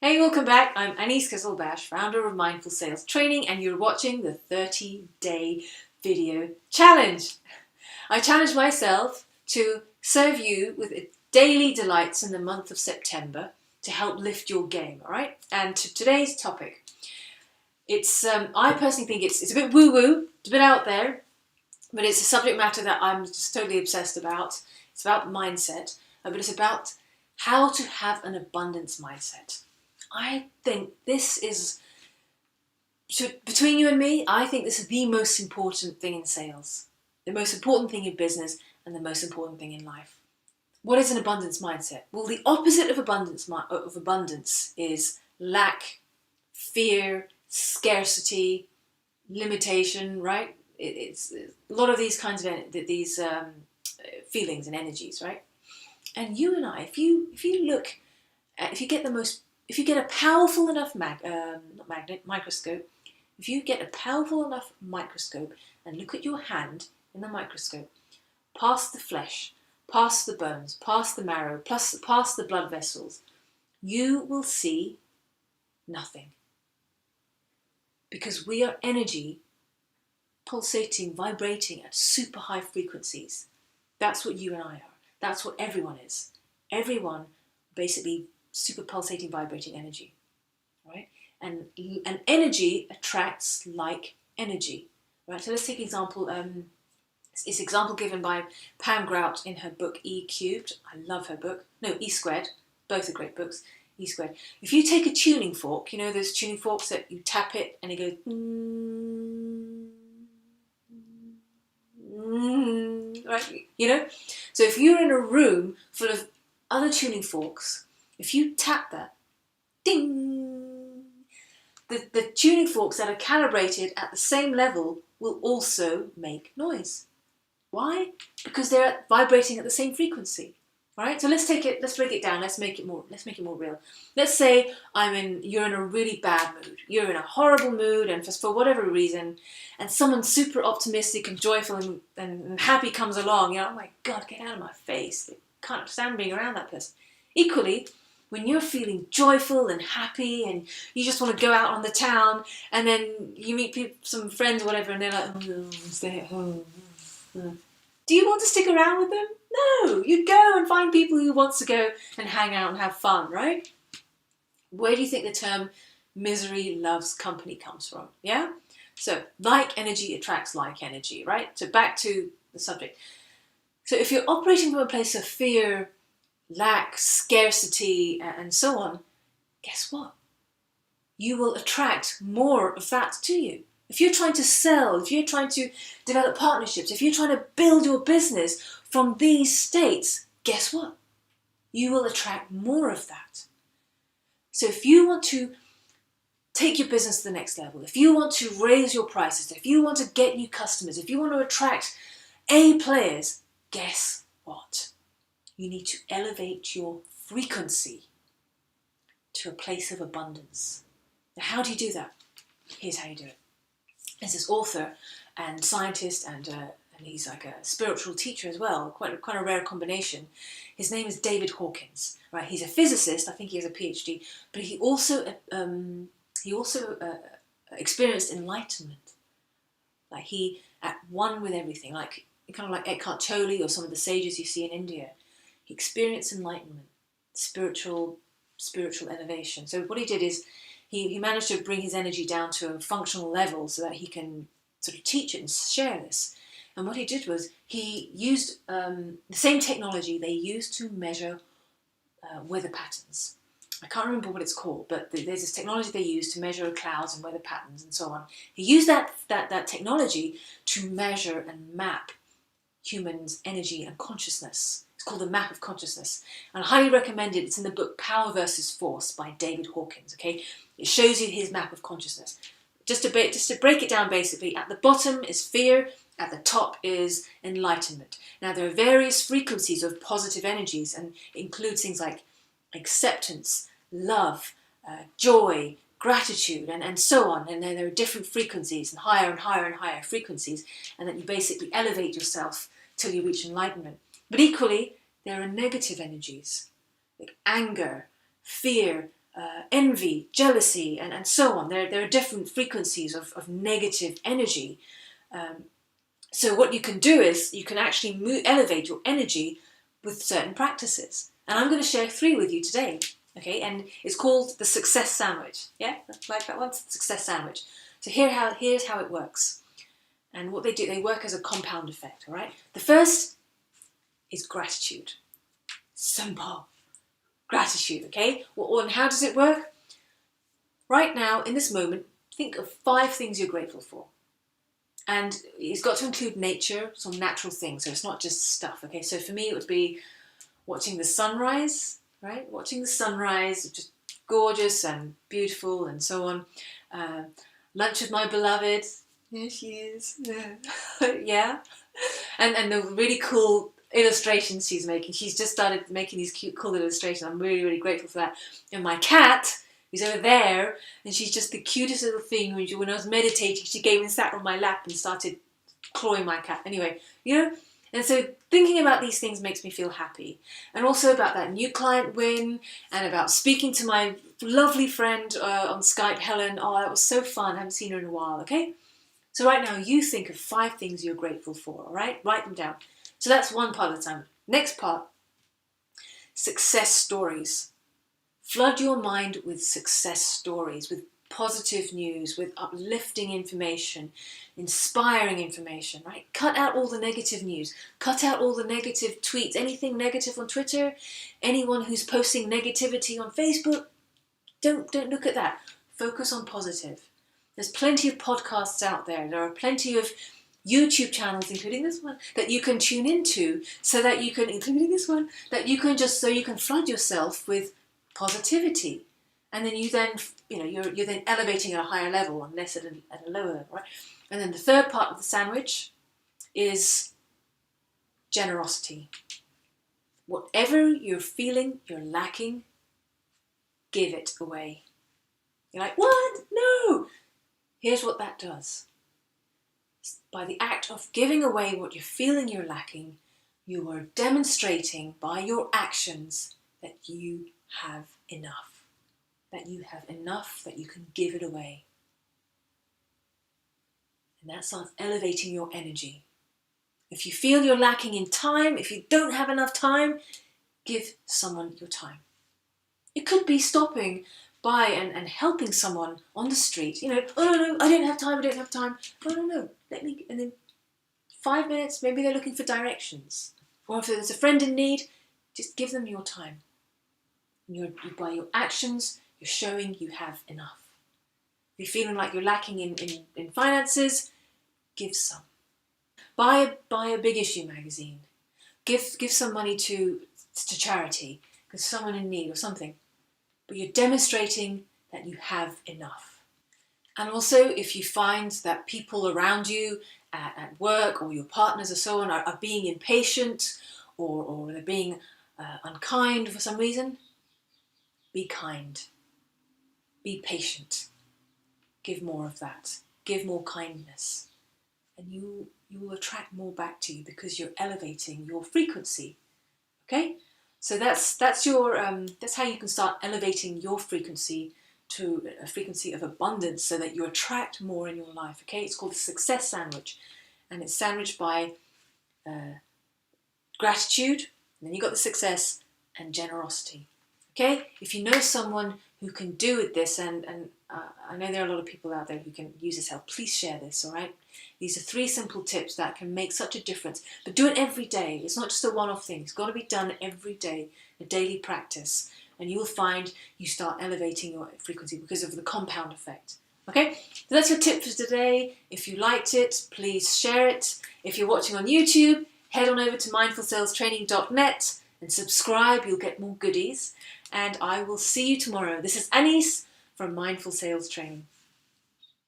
Hey, welcome back. I'm Annie Skizzlebash, founder of Mindful Sales Training, and you're watching the 30-day video challenge. I challenge myself to serve you with daily delights in the month of September to help lift your game, all right? And to today's topic, I personally think it's a bit woo-woo, it's a bit out there, but it's a subject matter that I'm just totally obsessed about. It's about mindset, but it's about how to have an abundance mindset. I think this is, between you and me, I think this is the most important thing in sales, the most important thing in business, and the most important thing in life. What is an abundance mindset? Well, the opposite of abundance is lack, fear, scarcity, limitation, right? It's a lot of these kinds of feelings and energies, right? And you and I, if you get a powerful enough microscope, if you get a powerful enough microscope and look at your hand in the microscope, past the flesh, past the bones, past the marrow, past the blood vessels, you will see nothing. Because we are energy pulsating, vibrating at super high frequencies. That's what you and I are. That's what everyone is. Everyone basically super pulsating, vibrating energy, right? And energy attracts like energy, right? So let's take an example. It's example given by Pam Grout in her book E Cubed. I love her book. No, E Squared. Both are great books. E Squared. If you take a tuning fork, you know those tuning forks that you tap it and it goes, right? You know. So if you're in a room full of other tuning forks, if you tap that, ding, the tuning forks that are calibrated at the same level will also make noise. Why? Because they're vibrating at the same frequency. Right? So let's break it down, let's make it more real. Let's say you're in a really bad mood. You're in a horrible mood, and for whatever reason, and someone super optimistic and joyful and happy comes along, oh my God, get out of my face. I can't stand being around that person. Equally, when you're feeling joyful and happy and you just want to go out on the town, and then you meet some friends or whatever, and they're like, stay at home. Do you want to stick around with them? No, you'd go and find people who want to go and hang out and have fun, right? Where do you think the term misery loves company comes from? Yeah? So like energy attracts like energy, right? So back to the subject. So if you're operating from a place of fear, lack, scarcity, and so on, guess what? You will attract more of that to you. If you're trying to sell, if you're trying to develop partnerships, if you're trying to build your business from these states, guess what? You will attract more of that. So if you want to take your business to the next level, if you want to raise your prices, if you want to get new customers, if you want to attract A players, guess what? You need to elevate your frequency to a place of abundance. Now, how do you do that? Here's how you do it. There's this author and scientist, and he's like a spiritual teacher as well, quite a rare combination. His name is David Hawkins, right? He's a physicist. I think he has a PhD, but he also experienced enlightenment. Like he at one with everything, like kind of like Eckhart Tolle or some of the sages you see in India. He experienced enlightenment, spiritual elevation. So what he did is he managed to bring his energy down to a functional level so that he can sort of teach it and share this. And what he did was he used the same technology they used to measure weather patterns. I can't remember what it's called, but there's this technology they use to measure clouds and weather patterns and so on. He used that technology to measure and map humans' energy and consciousness. It's called the map of consciousness, and I highly recommend it. It's in the book Power versus Force by David Hawkins. Okay, it shows you his map of consciousness. Just to break it down, basically, at the bottom is fear, at the top is enlightenment. Now there are various frequencies of positive energies, and it includes things like acceptance, love, joy, gratitude, and so on. And then there are different frequencies and higher and higher and higher frequencies, and then you basically elevate yourself till you reach enlightenment. But equally, there are negative energies like anger, fear, envy, jealousy, and so on. There are different frequencies of negative energy. So what you can do is you can actually elevate your energy with certain practices. And I'm going to share 3 with you today. Okay, and it's called the success sandwich. Yeah, like that one, success sandwich. So here's how it works. And what they do, they work as a compound effect, all right? The first is gratitude. Simple. Gratitude, okay? Well, and how does it work? Right now, in this moment, think of 5 things you're grateful for. And it's got to include nature, some natural things, so it's not just stuff, okay? So for me, it would be watching the sunrise, right? Watching the sunrise, just gorgeous and beautiful and so on. Lunch with my beloved. Here she is. Yeah. And the really cool illustrations she's making. She's just started making these cute, cool illustrations. I'm really, really grateful for that. And my cat, who's over there, and she's just the cutest little thing. When I was meditating, she came and sat on my lap and started clawing my cat. Anyway, and so thinking about these things makes me feel happy. And also about that new client win, and about speaking to my lovely friend on Skype, Helen. Oh, that was so fun. I haven't seen her in a while, okay? So right now, you think of 5 things you're grateful for, all right? Write them down. So that's one part of the time. Next part, success stories. Flood your mind with success stories, with positive news, with uplifting information, inspiring information, right? Cut out all the negative news. Cut out all the negative tweets. Anything negative on Twitter, anyone who's posting negativity on Facebook, don't look at that. Focus on positive. There's plenty of podcasts out there. There are plenty of YouTube channels, including this one, that you can tune into so that you can, including this one, that you can so you can flood yourself with positivity. And then you're then elevating at a higher level and less at a lower level, right? And then the third part of the sandwich is generosity. Whatever you're feeling you're lacking, give it away. You're like, what? No! Here's what that does. By the act of giving away what you're feeling you're lacking, you are demonstrating by your actions that you have enough. That you have enough that you can give it away. And that starts elevating your energy. If you feel you're lacking in time, if you don't have enough time, give someone your time. It could be stopping by and helping someone on the street. Oh no, I don't have time. Oh no, and then 5 minutes, maybe they're looking for directions. Or if there's a friend in need, just give them your time. And by your actions, you're showing you have enough. If you're feeling like you're lacking in finances, give some. Buy a big issue magazine. Give some money to charity because someone in need or something. But you're demonstrating that you have enough. And also, if you find that people around you at work or your partners or so on are being impatient or they're being unkind for some reason, be kind. Be patient. Give more of that. Give more kindness. And you will attract more back to you because you're elevating your frequency. Okay? So that's how you can start elevating your frequency to a frequency of abundance so that you attract more in your life. Okay? It's called the success sandwich. And it's sandwiched by gratitude, and then you got the success, and generosity. Okay? If you know someone who can do with this, and I know there are a lot of people out there who can use this help, please share this, all right? These are 3 simple tips that can make such a difference. But do it every day. It's not just a one-off thing. It's got to be done every day, a daily practice. And you'll find you start elevating your frequency because of the compound effect. Okay? So that's your tip for today. If you liked it, please share it. If you're watching on YouTube, head on over to mindfulsalestraining.net and subscribe. You'll get more goodies. And I will see you tomorrow. This is Anis from Mindful Sales Training.